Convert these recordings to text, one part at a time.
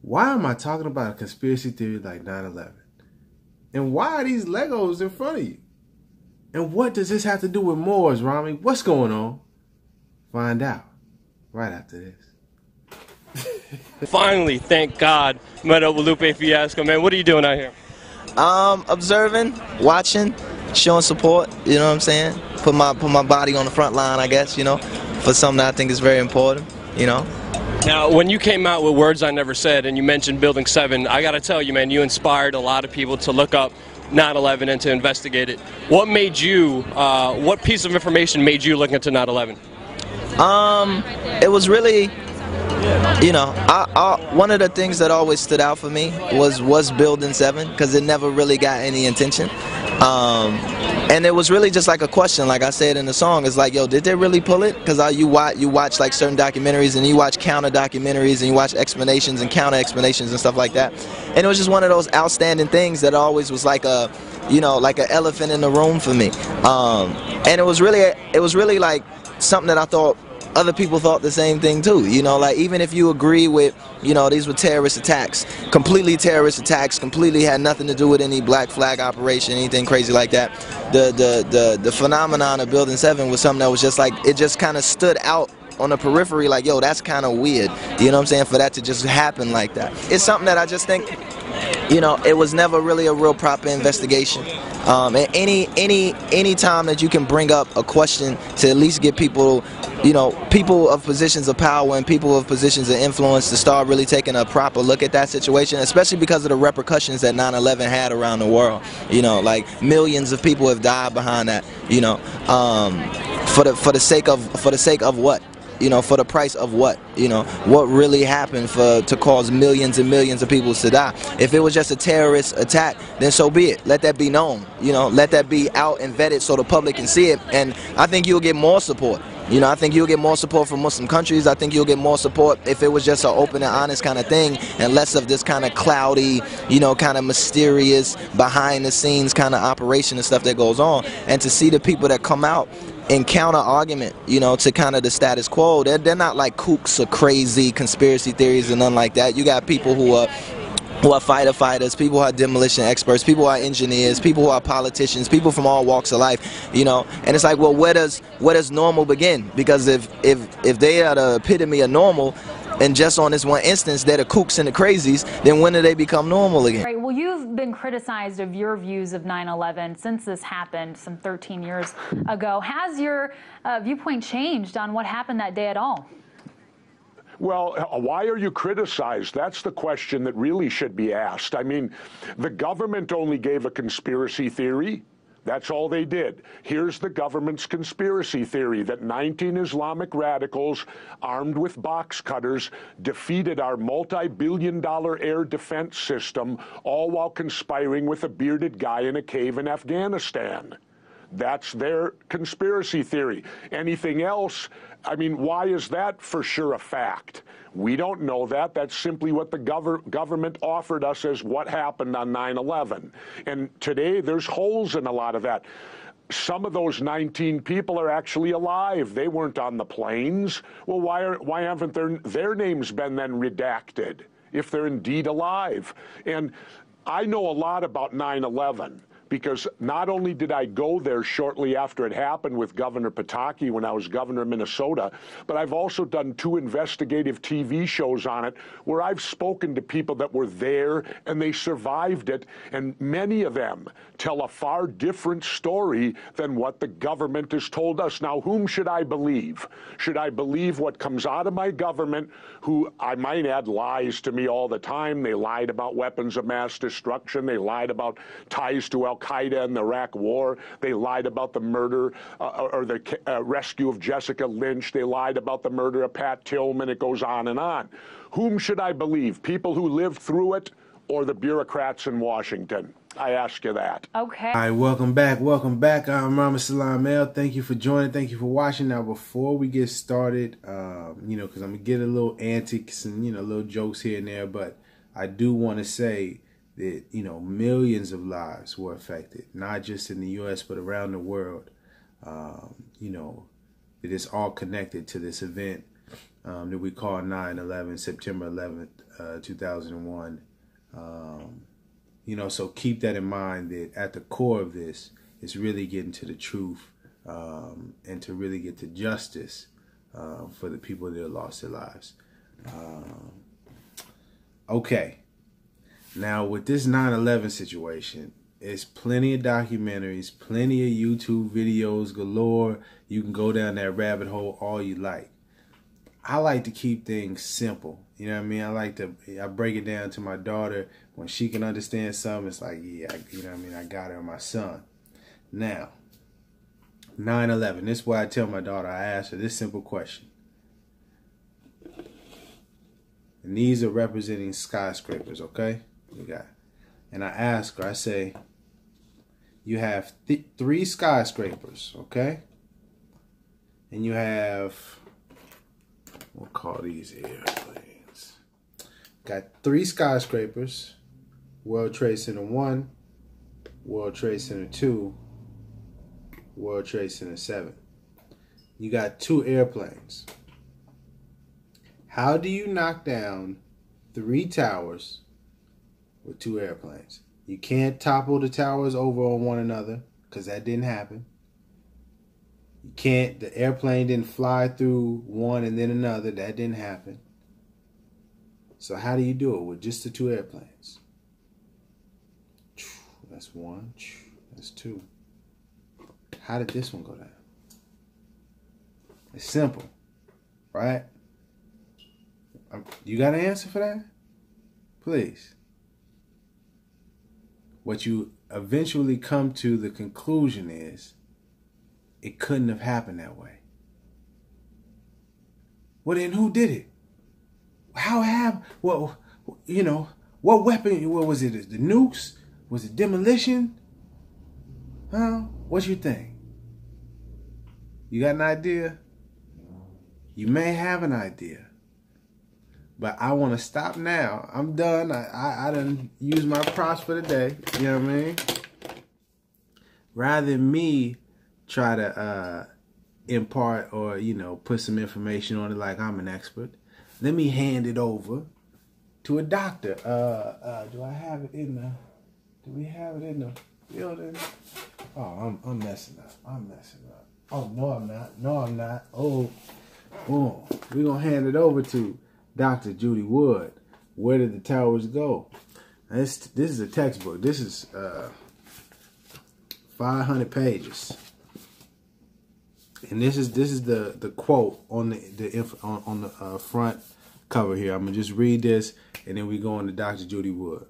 Why am I talking about a conspiracy theory like 9/11? And why are these Legos in front of you? And what does this have to do with Moors, Rami? What's going on? Find out right after this. Finally, thank God, met up with Lupe Fiasco. Man, what are you doing out here? Observing, watching, showing support, you know what I'm saying? Put my body on the front line, I guess, you know, for something that I think is very important, you know. Now, when you came out with Words I Never Said and you mentioned Building 7, I got to tell you, man, you inspired a lot of people to look up 9/11 and to investigate it. What made you, what piece of information made you look into 9/11? It was really, you know, one of the things that always stood out for me was Building 7, because it never really got any attention. And it was really just like a question, like I said in the song. It's like, yo, did they really pull it? Because you watch like certain documentaries, and you watch counter documentaries, and you watch explanations and counter explanations and stuff like that. And it was just one of those outstanding things that always was like a, you know, like an elephant in the room for me. And it was really like something that I thought other people thought the same thing too, you know, like even if you agree with, you know, these were terrorist attacks, completely had nothing to do with any black flag operation, anything crazy like that. The phenomenon of Building 7 was something that was just like, it just kind of stood out on the periphery, like, yo, that's kind of weird, you know what I'm saying, for that to just happen like that. It's something that I just think, you know, it was never really a real proper investigation. And any time that you can bring up a question to at least get people, you know, people of positions of power and people of positions of influence to start really taking a proper look at that situation, especially because of the repercussions that 9/11 had around the world. You know, like millions of people have died behind that. You know, for the sake of what? You know, for the price of what? You know, what really happened to cause millions and millions of people to die? If it was just a terrorist attack, then so be it. Let that be known. You know, let that be out and vetted so the public can see it. And I think you'll get more support. You know, I think you'll get more support from Muslim countries. I think you'll get more support if it was just an open and honest kind of thing, and less of this kind of cloudy, you know, kind of mysterious, behind the scenes kind of operation and stuff that goes on. And to see the people that come out and counter argument, you know, to kind of the status quo, they're not like kooks or crazy conspiracy theories and nothing like that. You got people who are fighter fighters, people who are demolition experts, people who are engineers, people who are politicians, people from all walks of life, you know. And it's like, well, where does normal begin? Because if they are the epitome of normal, and just on this one instance they're the kooks and the crazies, then when do they become normal again? Right. Well, you've been criticized of your views of 9/11 since this happened some 13 years ago. Has your viewpoint changed on what happened that day at all? Well, why are you criticized? That's the question that really should be asked. I mean, the government only gave a conspiracy theory. That's all they did. Here's the government's conspiracy theory, that 19 Islamic radicals armed with box cutters defeated our multi-billion-dollar air defense system, all while conspiring with a bearded guy in a cave in Afghanistan. That's their conspiracy theory. Anything else, I mean, why is that for sure a fact? We don't know that. That's simply what the government offered us as what happened on 9/11. And today there's holes in a lot of that. Some of those 19 people are actually alive. They weren't on the planes. Well, why haven't their names been then redacted if they're indeed alive? And I know a lot about 9/11. Because not only did I go there shortly after it happened with Governor Pataki when I was governor of Minnesota, but I've also done 2 investigative TV shows on it where I've spoken to people that were there and they survived it, and many of them tell a far different story than what the government has told us. Now, whom should I believe? Should I believe what comes out of my government, who I might add lies to me all the time? They lied about weapons of mass destruction. They lied about ties to Al-Qaeda and the Iraq War. They lied about the murder or the rescue of Jessica Lynch. They lied about the murder of Pat Tillman. It goes on and on. Whom should I believe? People who lived through it or the bureaucrats in Washington? I ask you that. Okay. All right, welcome back. Welcome back. I'm Rama Salam El. Thank you for joining. Thank you for watching. Now, before we get started, you know, because I'm going to get a little antics and, you know, little jokes here and there, but I do want to say that, you know, millions of lives were affected, not just in the U.S., but around the world. You know, it is all connected to this event. that we call 9/11, September 11th, 2001. You know, so keep that in mind, that at the core of this is really getting to the truth, and to really get to justice for the people that lost their lives. Okay. Now, with this 9/11 situation, it's plenty of documentaries, plenty of YouTube videos galore. You can go down that rabbit hole all you like. I like to keep things simple. You know what I mean? I break it down to my daughter. When she can understand something, it's like, yeah, you know what I mean? I got her and my son. Now, 9/11. This is why I tell my daughter, I ask her this simple question. And these are representing skyscrapers, okay? You got it. And I ask her, I say, you have 3 skyscrapers, okay? And you have, we'll call these airplanes. Got 3 skyscrapers, World Trade Center 1, World Trade Center 2, World Trade Center 7. You got 2 airplanes. How do you knock down 3 towers with 2 airplanes? You can't topple the towers over on one another, because that didn't happen. You can't, the airplane didn't fly through one and then another. That didn't happen. So how do you do it with just the 2 airplanes? That's 1. That's 2. How did this one go down? It's simple, right? You got an answer for that? Please. What you eventually come to the conclusion is, it couldn't have happened that way. Well, then who did it? Well, you know, what weapon? What was it? The nukes? Was it demolition? Huh? What you think? You got an idea? You may have an idea. But I want to stop now. I'm done. I done used my props for the day. You know what I mean? Rather than me try to impart or, you know, put some information on it like I'm an expert, let me hand it over to a doctor. Do I have it in the... Do we have it in the building? Oh, I'm messing up. I'm messing up. Oh, no, I'm not. No, I'm not. Oh, boom. We're going to hand it over to Dr. Judy Wood. Where did the towers go? This is a textbook. This is 500 pages, and this is the quote on the front cover here. I'm gonna just read this, and then we go on to Dr. Judy Wood.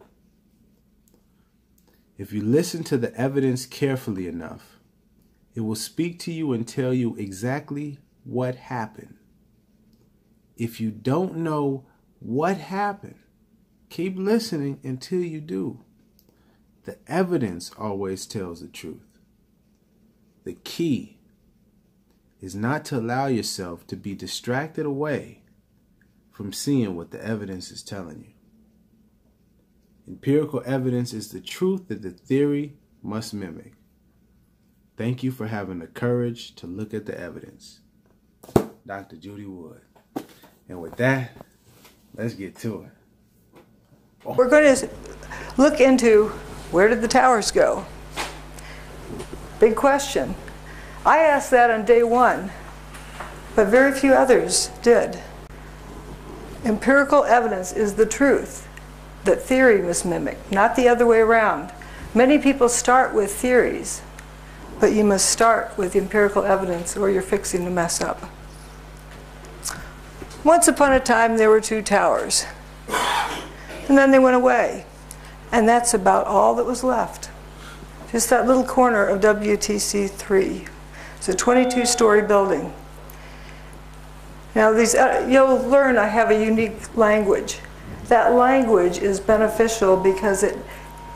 If you listen to the evidence carefully enough, it will speak to you and tell you exactly what happened. If you don't know what happened, keep listening until you do. The evidence always tells the truth. The key is not to allow yourself to be distracted away from seeing what the evidence is telling you. Empirical evidence is the truth that the theory must mimic. Thank you for having the courage to look at the evidence. Dr. Judy Wood. And with that, let's get to it. Oh. We're going to look into, where did the towers go? Big question. I asked that on day 1, but very few others did. Empirical evidence is the truth that theory must mimic, not the other way around. Many people start with theories, but you must start with empirical evidence or you're fixing to mess up. Once upon a time, there were 2 towers, and then they went away, and that's about all that was left. Just that little corner of WTC 3. It's a 22-story building. Now, you'll learn I have a unique language. That language is beneficial because it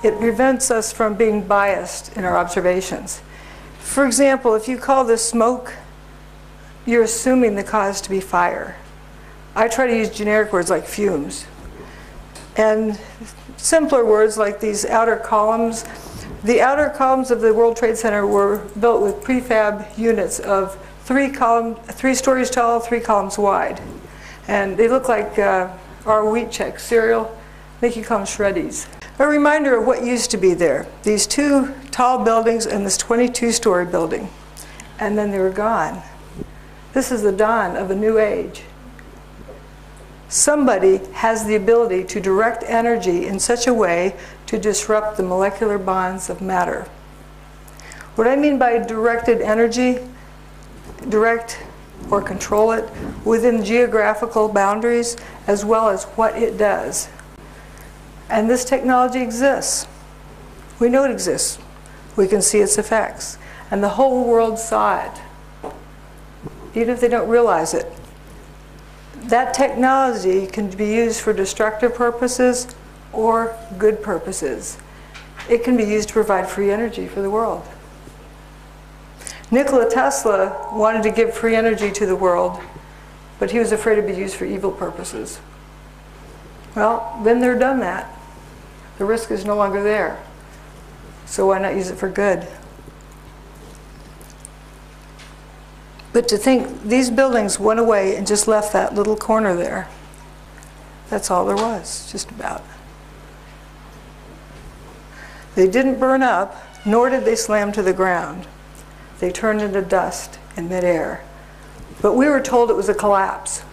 prevents us from being biased in our observations. For example, if you call this smoke, you're assuming the cause to be fire. I try to use generic words like fumes. And simpler words like these outer columns. The outer columns of the World Trade Center were built with prefab units of 3 stories tall, 3 columns wide. And they look like our wheat check cereal. I think you call them shreddies. A reminder of what used to be there. These 2 tall buildings and this 22-story building. And then they were gone. This is the dawn of a new age. Somebody has the ability to direct energy in such a way to disrupt the molecular bonds of matter. What I mean by directed energy, direct or control it within geographical boundaries as well as what it does. And this technology exists. We know it exists. We can see its effects. And the whole world saw it, even if they don't realize it. That technology can be used for destructive purposes or good purposes. It can be used to provide free energy for the world. Nikola Tesla wanted to give free energy to the world, but he was afraid to be used for evil purposes. Well, been there, done that. The risk is no longer there. So why not use it for good? But to think these buildings went away and just left that little corner there. That's all there was, just about. They didn't burn up, nor did they slam to the ground. They turned into dust in midair. But we were told it was a collapse.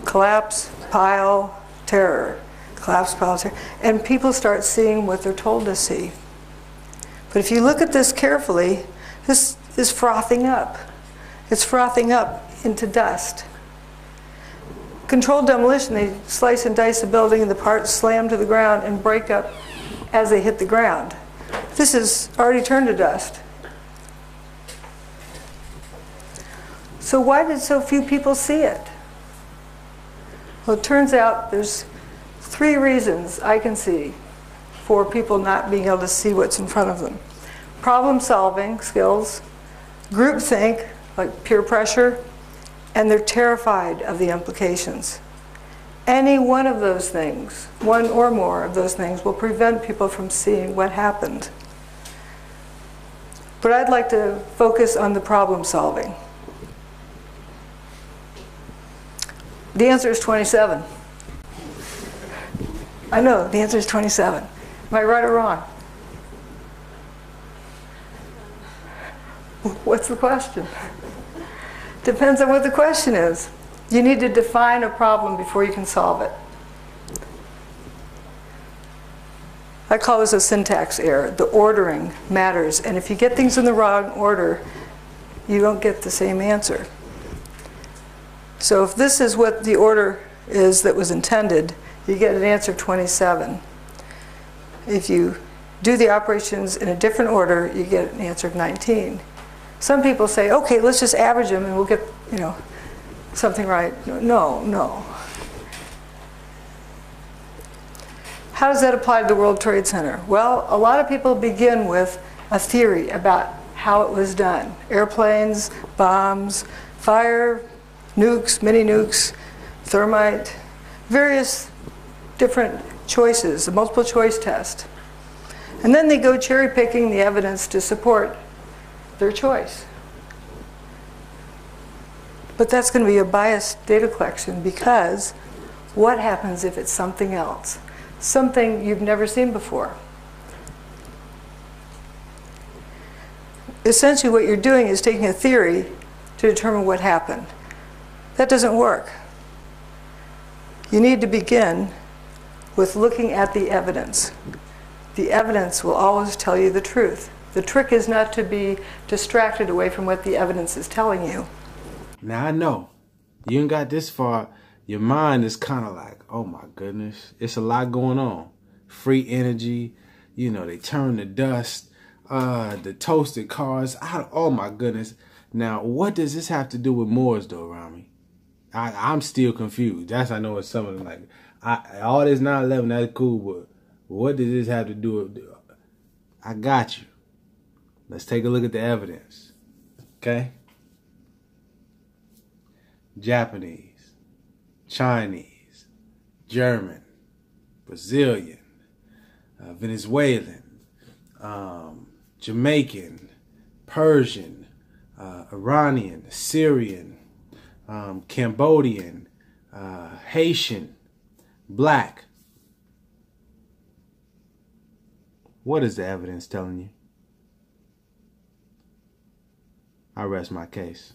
Collapse, pile, terror. Collapse, pile, terror. And people start seeing what they're told to see. But if you look at this carefully, this is frothing up. It's frothing up into dust. Controlled demolition, they slice and dice a building and the parts slam to the ground and break up as they hit the ground. This is already turned to dust. So why did so few people see it? Well, it turns out there's 3 reasons I can see for people not being able to see what's in front of them. Problem-solving skills, groupthink, like peer pressure, and they're terrified of the implications. Any one of those things, one or more of those things, will prevent people from seeing what happened. But I'd like to focus on the problem solving. The answer is 27. I know, the answer is 27. Am I right or wrong? What's the question? Depends on what the question is. You need to define a problem before you can solve it. I call this a syntax error. The ordering matters. And if you get things in the wrong order, you don't get the same answer. So if this is what the order is that was intended, you get an answer of 27. If you do the operations in a different order, you get an answer of 19. Some people say, okay, let's just average them and we'll get, something right. No. How does that apply to the World Trade Center? Well, a lot of people begin with a theory about how it was done. Airplanes, bombs, fire, nukes, mini nukes, thermite, various different choices, a multiple choice test. And then they go cherry picking the evidence to support their choice. But that's going to be a biased data collection, because what happens if it's something else? Something you've never seen before. Essentially what you're doing is taking a theory to determine what happened. That doesn't work. You need to begin with looking at the evidence. The evidence will always tell you the truth. The trick is not to be distracted away from what the evidence is telling you. Now I know, you ain't got this far, your mind is kind of like, oh my goodness, it's a lot going on. Free energy, they turn to dust, the toasted cars, oh my goodness. Now, what does this have to do with Moors though, Rami? I'm still confused. I know it's something like, all this 9/11, that's cool, but what does this have to do with, I got you. Let's take a look at the evidence, okay? Japanese, Chinese, German, Brazilian, Venezuelan, Jamaican, Persian, Iranian, Syrian, Cambodian, Haitian, black. What is the evidence telling you? I rest my case.